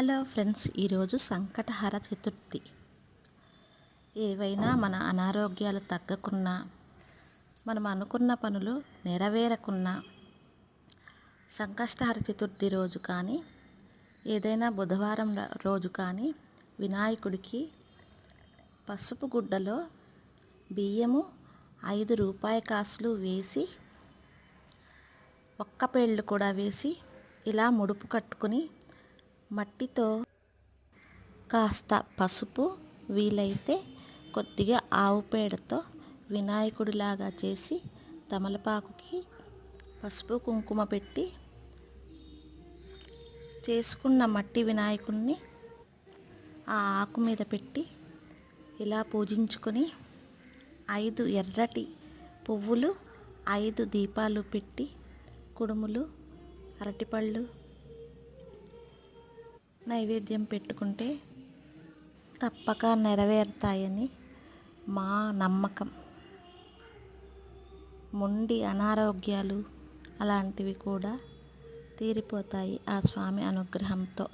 Hello friends, ఈరోజు సంకటహర చతుర్థి. ఏవైనా మన అనారోగ్యాలు తగ్గకున్నా, మనం అనుకున్న పనులు నెరవేరకున్నా, సంకష్టహర చతుర్థి రోజు కానీ, ఏదైనా బుధవారం రోజు కానీ వినాయకుడికి పసుపు గుడ్డలో బియ్యము 5 రూపాయి కాసులు వేసి, ఒక్క పేళ్ళు కూడా వేసి ఇలా ముడుపు కట్టుకుని మట్టితో కాస్త పసుపు, వీలైతే కొద్దిగా ఆవు పేడతో వినాయకుడిలాగా చేసి తమలపాకుకి పసుపు కుంకుమ పెట్టి చేసుకున్న మట్టి వినాయకుడిని ఆ ఆకు మీద పెట్టి ఇలా పూజించుకొని 5 ఎర్రటి పువ్వులు, 5 దీపాలు పెట్టి కుడుములు, అరటిపళ్ళు నైవేద్యం పెట్టుకుంటే తప్పక నెరవేరుతాయని మా నమ్మకం. మొండి అనారోగ్యాలు అలాంటివి కూడా తీరిపోతాయి ఆ స్వామి అనుగ్రహంతో.